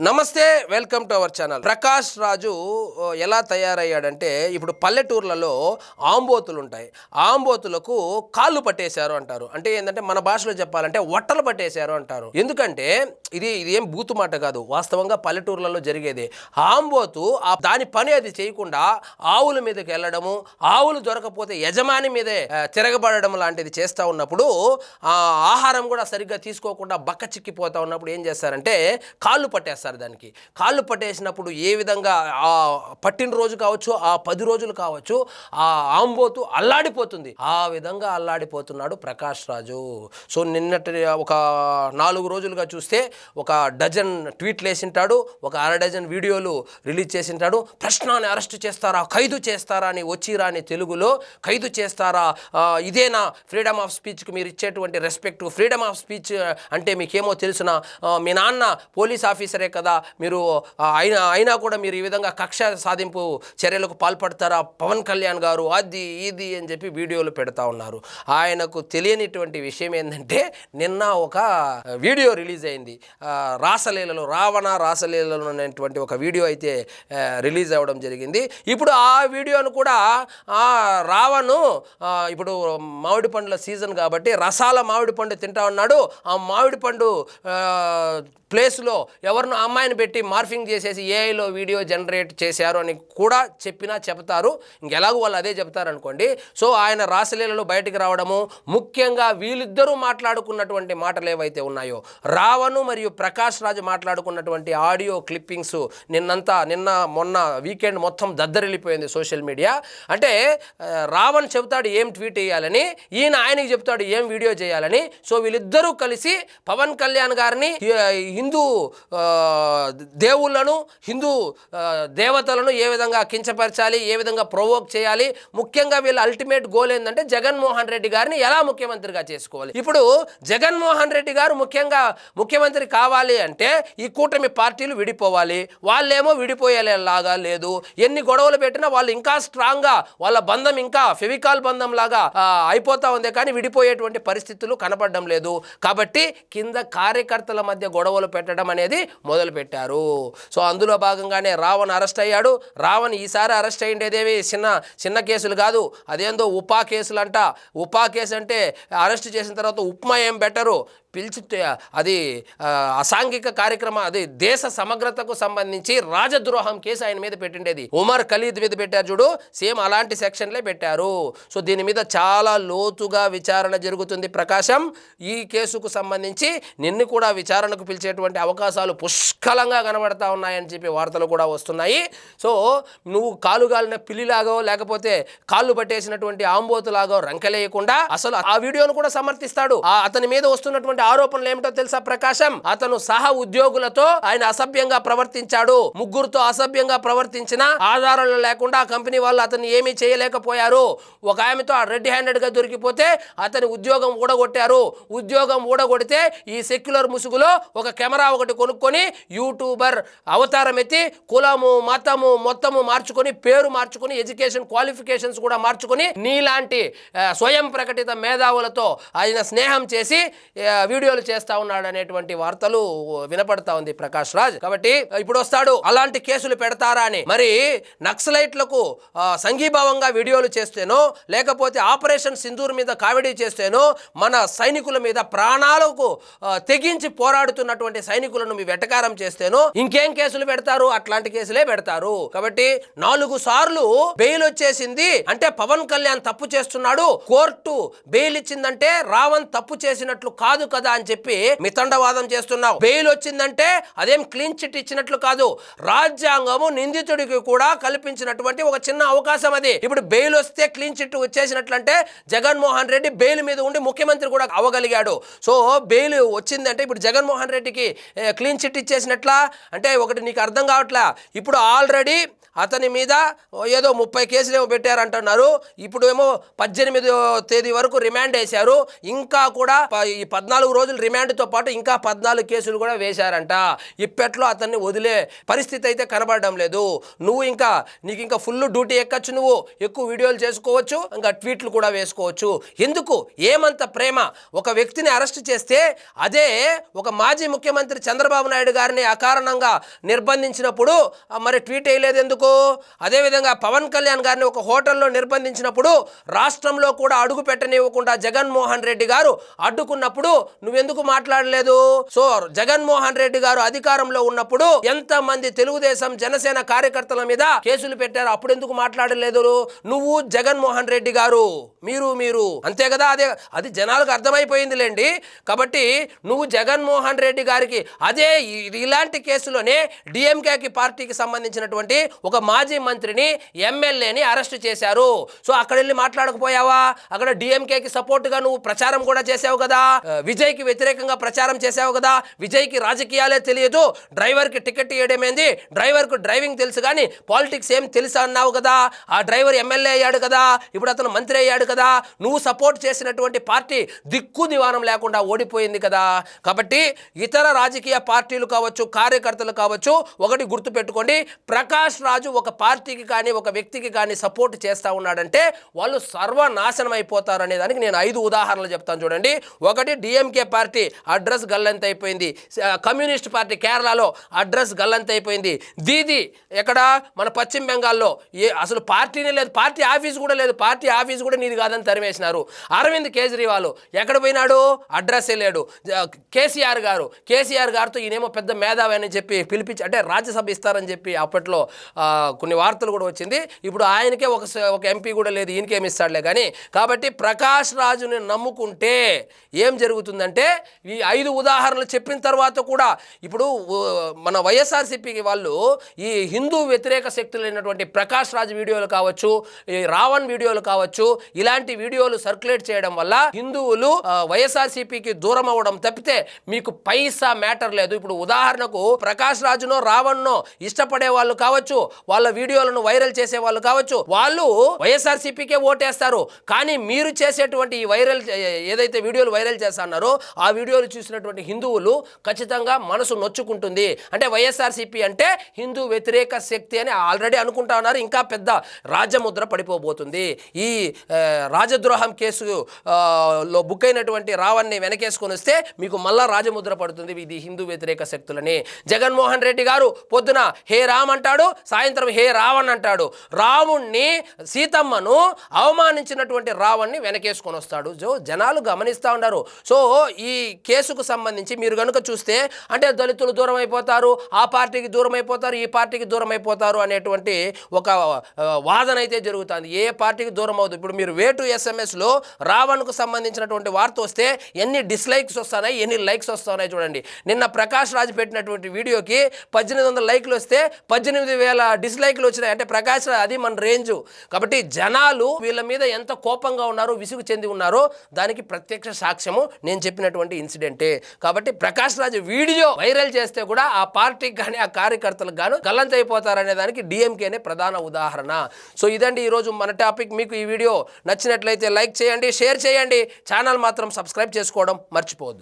నమస్తే, welcome to our channel. Prakash Raju ఎలా తయారయ్యాడంటే, ఇప్పుడు పల్లెటూర్లలో ఆంబోతులు ఉంటాయి. ఆంబోతులకు కాళ్ళు పట్టేశారు అంటారు. అంటే ఏంటంటే మన భాషలో చెప్పాలంటే వట్టలు పట్టేశారు అంటారు. ఎందుకంటే ఇది ఏం బూతు మాట కాదు, వాస్తవంగా పల్లెటూర్లలో జరిగేది. ఆంబోతు దాని పని అది చేయకుండా ఆవుల మీదకి వెళ్ళడము, ఆవులు దొరకపోతే యజమాని మీదే తిరగబడడం లాంటిది చేస్తూ ఉన్నప్పుడు, ఆహారం కూడా సరిగ్గా తీసుకోకుండా బక్క చిక్కిపోతా ఉన్నప్పుడు ఏం చేస్తారంటే కాళ్ళు పట్టేస్తారు. దానికి కాళ్ళు పట్టేసినప్పుడు ఏ విధంగా ఆ పట్టిన రోజు కావచ్చు, ఆ 10 రోజులు కావచ్చు, ఆ ఆంబోతు అల్లాడిపోతుంది. ఆ విధంగా అల్లాడిపోతున్నాడు ప్రకాష్ రాజు. సో నిన్నటి ఒక 4 రోజులుగా చూస్తే ఒక డజన్ ట్వీట్లు వేసింటాడు, ఒక 1/2 డజన్ వీడియోలు రిలీజ్ చేసింటాడు. ప్రశ్నని అరెస్ట్ చేస్తారా, ఖైదు చేస్తారా అని వచ్చిరాని తెలుగులో ఖైదు చేస్తారా, ఇదేనా ఫ్రీడమ్ ఆఫ్ స్పీచ్కి మీరు ఇచ్చేటువంటి రెస్పెక్ట్? ఫ్రీడమ్ ఆఫ్ స్పీచ్ అంటే మీకేమో తెలుసునా, మీ నాన్న పోలీస్ ఆఫీసరే కదా, మీరు అయినా కూడా మీరు ఈ విధంగా కక్ష సాధింపు చర్యలకు పాల్పడతారా పవన్ కళ్యాణ్ గారు, అది ఇది అని చెప్పి వీడియోలు పెడతా ఉన్నారు. ఆయనకు తెలియనిటువంటి విషయం ఏంటంటే, నిన్న ఒక వీడియో రిలీజ్ అయింది. రావణ రాసలీలలో అనేటువంటి ఒక వీడియో అయితే రిలీజ్ అవ్వడం జరిగింది. ఇప్పుడు ఆ వీడియోను కూడా రావణు ఇప్పుడు మామిడి పండ్ల సీజన్ కాబట్టి రసాల మామిడి పండు తింటా ఉన్నాడు. ఆ మామిడి పండు ప్లేస్లో ఎవరినో అమ్మాయిని పెట్టి మార్ఫింగ్ చేసేసి ఏఐలో వీడియో జనరేట్ చేశారు అని కూడా చెప్తారు. ఇంకెలాగో వాళ్ళు అదే చెప్తారనుకోండి. సో ఆయన రాసలీలలో బయటికి రావడము, ముఖ్యంగా వీళ్ళిద్దరూ మాట్లాడుకున్నటువంటి మాటలు ఏవైతే ఉన్నాయో, రావణు మరియు ప్రకాష్ రాజు మాట్లాడుకున్నటువంటి ఆడియో క్లిప్పింగ్స్ నిన్న మొన్న వీకెండ్ మొత్తం దద్దరిల్లిపోయింది సోషల్ మీడియా. అంటే రావణ్ చెబుతాడు ఏం ట్వీట్ చేయాలని, ఆయనకి చెప్తాడు ఏం వీడియో చేయాలని. సో వీళ్ళిద్దరూ కలిసి పవన్ కళ్యాణ్ గారిని హిందూ దేవుళ్ళను, హిందూ దేవతలను ఏ విధంగా కించపరచాలి, ఏ విధంగా ప్రొవోక్ చేయాలి, ముఖ్యంగా వీళ్ళ అల్టిమేట్ గోల్ ఏంటంటే జగన్మోహన్ రెడ్డి గారిని ఎలా ముఖ్యమంత్రిగా చేసుకోవాలి. ఇప్పుడు జగన్మోహన్ రెడ్డి గారు ముఖ్యంగా ముఖ్యమంత్రి కావాలి అంటే ఈ కూటమి పార్టీలు విడిపోవాలి. వాళ్ళేమో విడిపోయేలాగా లేదు, ఎన్ని గొడవలు పెట్టినా వాళ్ళు ఇంకా స్ట్రాంగ్గా, వాళ్ళ బంధం ఇంకా ఫెవికాల్ బంధం లాగా అయిపోతా ఉంది, కానీ విడిపోయేటువంటి పరిస్థితులు కనపడడం లేదు. కాబట్టి కింద కార్యకర్తల మధ్య గొడవలు పెట్టడం అనేది మొదలు పెట్టారు. సో అందులో భాగంగానే రావణ్ అరెస్ట్ అయ్యాడు. రావణ్ ఈసారి అరెస్ట్ అయ్యిండేదేవి చిన్న కేసులు కాదు, అదేందో ఉపా కేసులు అంట. ఉపా కేసు అంటే అరెస్ట్ చేసిన తర్వాత ఉప్మా ఏం బెటరు పిలిచి అది అసాంఘిక కార్యక్రమం, అది దేశ సమగ్రతకు సంబంధించి రాజద్రోహం కేసు ఆయన మీద పెట్టిండేది. ఉమర్ ఖలీద్ మీద పెట్టారు చూడు, సేమ్ అలాంటి సెక్షన్లే పెట్టారు. సో దీని మీద చాలా లోతుగా విచారణ జరుగుతుంది. ప్రకాశం ఈ కేసుకు సంబంధించి నిన్ను కూడా విచారణకు పిలిచేటువంటి అవకాశాలు పుష్కలంగా కనబడతా ఉన్నాయని చెప్పి వార్తలు కూడా వస్తున్నాయి. సో నువ్వు కాలుగాలిన పిల్లిలాగో లేకపోతే కాళ్ళు పట్టేసినటువంటి ఆంబోతులాగో రంకెలేయకుండా అసలు ఆ వీడియోను కూడా సమర్థిస్తాడు. అతని మీద వస్తున్నటువంటి ఆరోపణలు ఏమిటో తెలుసా ప్రకాశం? అతను సహ ఉద్యోగులతో ఆయన అసభ్యంగా ప్రవర్తించాడు. ముగ్గురుతో అసభ్యంగా ప్రవర్తించిన ఆధారాలు లేకుండా ఆ కంపెనీ వాళ్ళు అతన్ని ఏమీ చేయలేకపోయారు. ఒక ఆమెతో రెడ్ హ్యాండెడ్ గా దొరికిపోతే అతని ఉద్యోగం ఊడగొట్టారు. ఉద్యోగం ఊడగొడితే ఈ సెక్యులర్ ముసుగులో ఒక కెమెరా ఒకటి కొనుక్కొని యూట్యూబర్ అవతారం ఎత్తి కులము మతము మొత్తము మార్చుకొని, పేరు మార్చుకొని, ఎడ్యుకేషన్ క్వాలిఫికేషన్స్ కూడా మార్చుకొని నీలాంటి స్వయం ప్రకటిత మేధావులతో ఆయన స్నేహం చేసి వీడియోలు చేస్తా ఉన్నాడు అనేటువంటి వార్తలు వినపడతా ఉంది ప్రకాష్ రాజ్. కాబట్టి ఇప్పుడు వస్తాడు అలాంటి కేసులు పెడతారా అని. మరి నక్సలైట్లకు సంఘీభావంగా వీడియోలు చేస్తేనో, లేకపోతే ఆపరేషన్ సింధూర్ మీద కామెడీ చేస్తేనో, మన సైనికుల మీద ప్రాణాలకు తెగించి పోరాడుతున్నటువంటి సైనికులను మీ వెటకారం చేస్తేనో ఇంకేం కేసులు పెడతారు? అట్లాంటి కేసులే పెడతారు. కాబట్టి 4 సార్లు బెయిల్ వచ్చేసింది అంటే పవన్ కళ్యాణ్ తప్పు చేస్తున్నాడు, కోర్టు బెయిల్ ఇచ్చిందంటే రావణ్ తప్పు చేసినట్లు కాదు కదా అని చెప్పి మితండవాదం చేస్తున్నావు. బెయిల్ వచ్చిందంటే అదేం క్లీన్ చిట్ ఇచ్చినట్లు కాదు, రాజ్యాంగము నిందితుడికి కూడా కల్పించినటువంటి ఒక చిన్న అవకాశం అది. ఇప్పుడు బెయిల్ వస్తే క్లీన్ చిట్ వచ్చేసినట్లంటే జగన్మోహన్ రెడ్డి బెయిల్ మీద ఉండి ముఖ్యమంత్రి కూడా అవ్వగలిగాడు. సో బెయిల్ వచ్చిందంటే ఇప్పుడు జగన్మోహన్ రెడ్డికి క్లీన్ చిట్ ఇచ్చేసినట్లా అంటే ఒకటి నీకు అర్థం కావట్లా. ఇప్పుడు ఆల్రెడీ అతని మీద ఏదో 30 కేసులు ఏమో పెట్టారంటున్నారు. ఇప్పుడు ఏమో 18వ తేదీ వరకు రిమాండ్ వేశారు. ఇంకా కూడా ఈ 14 14 రోజులు రిమాండ్తో పాటు ఇంకా 14 కేసులు కూడా వేశారంట. ఇప్పట్లో అతన్ని వదిలే పరిస్థితి అయితే కనబడడం లేదు. నీకు ఇంకా ఫుల్ డ్యూటీ ఎక్కచ్చు, నువ్వు ఎక్కువ వీడియోలు చేసుకోవచ్చు, ఇంకా ట్వీట్లు కూడా వేసుకోవచ్చు. ఎందుకు ఏమంత ప్రేమ? ఒక వ్యక్తిని అరెస్ట్ చేస్తే అదే ఒక మాజీ ముఖ్యమంత్రి చంద్రబాబు నాయుడు గారిని అకారణంగా నిర్బంధించినప్పుడు మరి ట్వీట్ వేయలేదు ఎందుకు? అదేవిధంగా పవన్ కళ్యాణ్ గారిని ఒక హోటల్లో నిర్బంధించినప్పుడు రాష్ట్రంలో కూడా అడుగు పెట్టనివ్వకుండా జగన్మోహన్ రెడ్డి గారు అడ్డుకున్నప్పుడు నువ్వెందుకు మాట్లాడలేదు? సో జగన్మోహన్ రెడ్డి గారు అధికారంలో ఉన్నప్పుడు ఎంతమంది తెలుగుదేశం జనసేన కార్యకర్తల మీద కేసులు పెట్టారు, అప్పుడు ఎందుకు మాట్లాడలేదు? నువ్వు జగన్మోహన్ రెడ్డి గారు మీరు అంతే కదా. అది జనాలకు అర్థమైపోయిందిలేండి. కాబట్టి నువ్వు జగన్మోహన్ రెడ్డి గారికి అదే ఇలాంటి కేసులోనే డిఎంకేకి పార్టీకి సంబంధించినటువంటి ఒక మాజీ మంత్రిని ఎమ్మెల్యేని అరెస్ట్ చేశారు. సో అక్కడ వెళ్ళి మాట్లాడకపోయావా? అక్కడ డిఎంకేకి సపోర్ట్గా నువ్వు ప్రచారం కూడా చేసావు కదా, విజయ్కి వ్యతిరేకంగా ప్రచారం చేసావు కదా. విజయ్కి రాజకీయాలే తెలియదు, డ్రైవర్కి టికెట్ ఇవ్వడమేంది, డ్రైవర్కు డ్రైవింగ్ తెలుసు కానీ పాలిటిక్స్ ఏం తెలుసా అన్నావు కదా. ఆ డ్రైవర్ ఎమ్మెల్యే అయ్యాడు కదా, ఇప్పుడు అతను మంత్రి అయ్యాడు కదా. నువ్వు సపోర్ట్ చేసినటువంటి పార్టీ దిక్కు దివానం లేకుండా ఓడిపోయింది కదా. కాబట్టి ఇతర రాజకీయ పార్టీలు కావచ్చు, కార్యకర్తలు కావచ్చు, ఒకటి గుర్తుపెట్టుకోండి, ప్రకాష్ రాజు ఒక పార్టీకి కానీ ఒక వ్యక్తికి కానీ సపోర్ట్ చేస్తూ ఉన్నాడంటే వాళ్ళు సర్వనాశనం అయిపోతారు అనే దానికి నేను 5 ఉదాహరణలు చెప్తాను చూడండి. ఒకటి, డిఎంకే పార్టీ అడ్రస్ గల్లంత అయిపోయింది. కమ్యూనిస్ట్ పార్టీ కేరళలో అడ్రస్ గల్లంత అయిపోయింది. దీది ఎక్కడ మన పశ్చిమ బెంగాల్లో అసలు పార్టీనే లేదు, పార్టీ ఆఫీస్ కూడా లేదు, పార్టీ ఆఫీస్ కూడా నీది కాదని తరిమేసినారు. అరవింద్ కేజ్రీవాల్ ఎక్కడ పోయినాడు? అడ్రస్సే లేడు. కేసీఆర్ గారితో ఈయనేమో పెద్ద మేధావి అని చెప్పి పిలిపించి, అంటే రాజ్యసభ ఇస్తారని చెప్పి అప్పట్లో కొన్ని వార్తలు కూడా వచ్చింది. ఇప్పుడు ఆయనకే ఒక ఎంపీ కూడా లేదు, ఈయనకేమి ఇస్తాడులే కానీ. కాబట్టి ప్రకాష్ రాజుని నమ్ముకుంటే ఏం జరుగుతుందంటే ఈ 5 ఉదాహరణలు చెప్పిన తర్వాత కూడా ఇప్పుడు మన వైఎస్ఆర్సీపీకి వాళ్ళు ఈ హిందూ వ్యతిరేక శక్తులైనటువంటి ప్రకాష్ రాజ్ వీడియోలు కావచ్చు, ఈ రావణ్ వీడియోలు కావచ్చు, ఇలాంటి వీడియోలు సర్క్యులేట్ చేయడం వల్ల హిందువులు వైఎస్ఆర్సీపీకి దూరం అవ్వడం తప్పితే మీకు పైసా మ్యాటర్ లేదు. ఇప్పుడు ఉదాహరణకు ప్రకాష్ రాజునో రావణ్నో ఇష్టపడే వాళ్ళు కావచ్చు, వాళ్ళ వీడియోలను వైరల్ చేసే వాళ్ళు కావచ్చు, వాళ్ళు వైఎస్ఆర్సీపీకే ఓటేస్తారు. కానీ మీరు చేసేటువంటి ఈ వైరల్ ఏదైతే వీడియోలు వైరల్ చేస్తున్నారో ఆ వీడియోలు చూసినటువంటి హిందువులు ఖచ్చితంగా మనసు నొచ్చుకుంటుంది. అంటే వైఎస్ఆర్సీపీ అంటే హిందూ వ్యతిరేక శక్తి అని ఆల్రెడీ అనుకుంటా ఉన్నారు. ఇంకా పెద్ద రాజముద్ర పడిపోబోతుంది. ఈ రాజద్రోహం కేసులో బుక్ అయినటువంటి రావణ్ని వెనకేసుకొని వస్తే మీకు మళ్ళా రాజముద్ర పడుతుంది, ఇది హిందూ వ్యతిరేక శక్తులని. జగన్మోహన్ రెడ్డి గారు పొద్దున హే రామ్ అంటాడు, సాయంత్రం హే రావణ్ అంటాడు. రావుణ్ణి, సీతమ్మను అవమానించినటువంటి రావణ్ణి వెనకేసుకొని వస్తాడు. జనాలు గమనిస్తూ ఉన్నారు. సో ఈ కేసుకు సంబంధించి మీరు కనుక చూస్తే అంటే దళితులు దూరం అయిపోతారు, ఆ పార్టీకి దూరం అయిపోతారు, ఈ పార్టీకి దూరం అయిపోతారు అనేటువంటి ఒక వాదన అయితే జరుగుతుంది. ఏ పార్టీకి దూరం అవుతుంది? ఇప్పుడు మీరు వే టు ఎస్ఎంఎస్లో రావణ్కు సంబంధించినటువంటి వార్త వస్తే ఎన్ని డిస్లైక్స్ వస్తున్నాయి, ఎన్ని లైక్స్ వస్తున్నాయి చూడండి. నిన్న ప్రకాష్ రాజ్ పెట్టినటువంటి వీడియోకి 1800 లైక్లు వస్తే 18,000 డిస్లైక్లు వచ్చినాయి. అంటే ప్రకాష్ రాజ్ అది మన రేంజు. కాబట్టి జనాలు వీళ్ళ మీద ఎంత కోపంగా ఉన్నారో, విసుగు చెంది ఉన్నారో దానికి ప్రత్యక్ష సాక్ష్యము నేను చెప్పినటువంటి ఇన్సిడెంటే. కాబట్టి ప్రకాష్ రాజ్ వీడియో వైరల్ చేస్తే కూడా ఆ పార్టీకి కానీ ఆ కార్యకర్తలకు గాను గల్లంత అయిపోతారనే దానికి డిఎంకేనే ప్రధాన ఉదాహరణ. సో ఇదండి ఈరోజు మన టాపిక్. మీకు ఈ వీడియో నచ్చినట్లయితే లైక్ చేయండి, షేర్ చేయండి, ఛానల్ మాత్రం సబ్స్క్రైబ్ చేసుకోవడం మర్చిపోవద్దు.